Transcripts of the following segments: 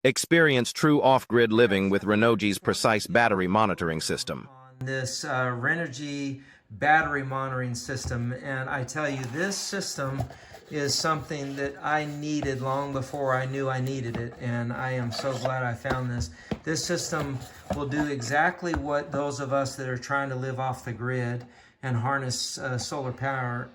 Experience true off-grid living with Renogy's precise battery monitoring system. On this Renogy battery monitoring system, and I tell you, this system is something that I needed long before I knew I needed it, and I am so glad I found this. This system will do exactly what those of us that are trying to live off the grid and harness solar power,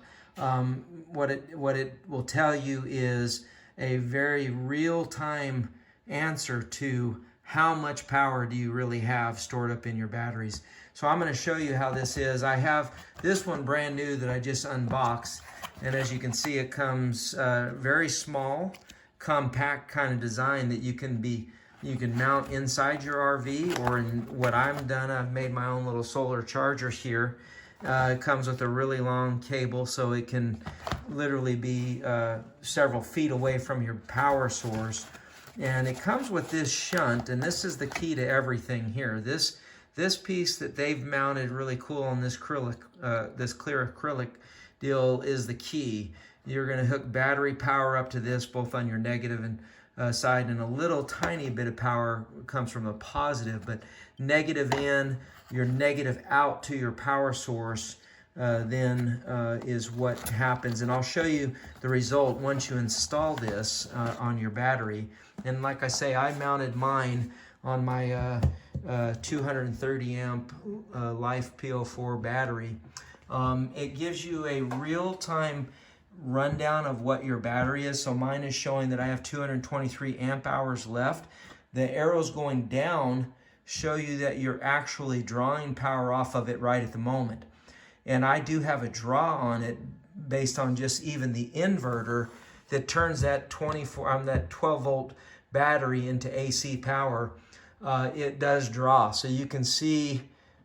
what it will tell you is a very real-time answer to how much power do you really have stored up in your batteries. So I'm going to show you how this is. I have this one brand new that I just unboxed, and as you can see, it comes very small, compact kind of design that you can mount inside your RV, or in what I've done, I've made my own little solar charger here. It comes with a really long cable, so it can literally be several feet away from your power source. And it comes with this shunt, and this is the key to everything here. This piece that they've mounted really cool on this acrylic, this clear acrylic deal is the key. You're going to hook battery power up to this, both on your negative and side, and a little tiny bit of power comes from a positive, but negative in, your negative out to your power source, then is what happens. And I'll show you the result once you install this on your battery. And like I say, I mounted mine on my 230 amp Life P04 battery. It gives you a real-time rundown of what your battery is. So mine is showing that I have 223 amp hours left. The arrows going down show you that you're actually drawing power off of it right at the moment. And I do have a draw on it based on just even the inverter that turns that 12 volt battery into AC power. It does draw. So you can see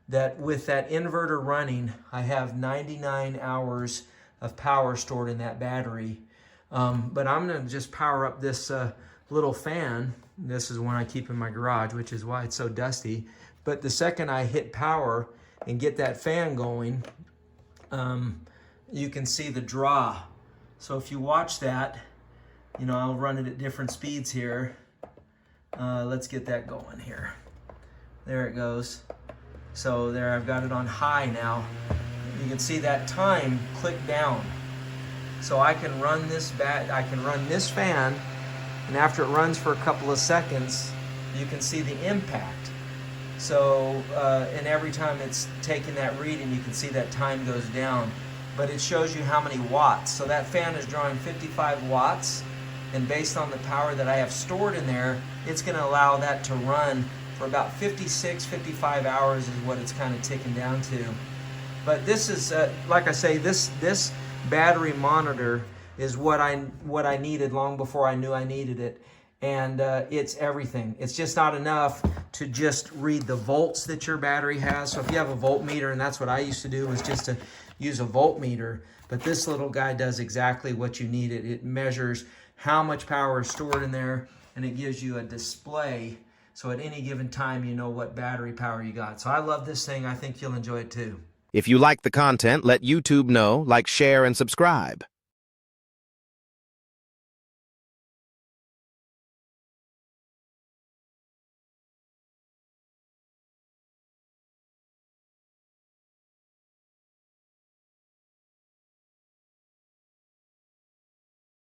that with that inverter running, I have 99 hours of power stored in that battery. But I'm going to just power up this little fan. This is one I keep in my garage, which is why it's so dusty. But the second I hit power and get that fan going, you can see the draw. So if you watch that, you know, I'll run it at different speeds here. Let's get that going here. There it goes. So there, I've got it on high now. You can see that time click down. So I can run this fan, and after it runs for a couple of seconds, you can see the impact. So, and every time it's taking that reading, you can see that time goes down. But it shows you how many watts. So that fan is drawing 55 watts, and based on the power that I have stored in there, it's going to allow that to run for about 56, 55 hours is what it's kind of ticking down to. But this is, like I say, this battery monitor is what I needed long before I knew I needed it. And it's everything. It's just not enough to just read the volts that your battery has. So if you have a voltmeter, and that's what I used to do, was just to use a voltmeter. But this little guy does exactly what you need. It measures how much power is stored in there, and it gives you a display. So at any given time, you know what battery power you got. So I love this thing. I think you'll enjoy it too. If you like the content, let YouTube know, like, share, and subscribe.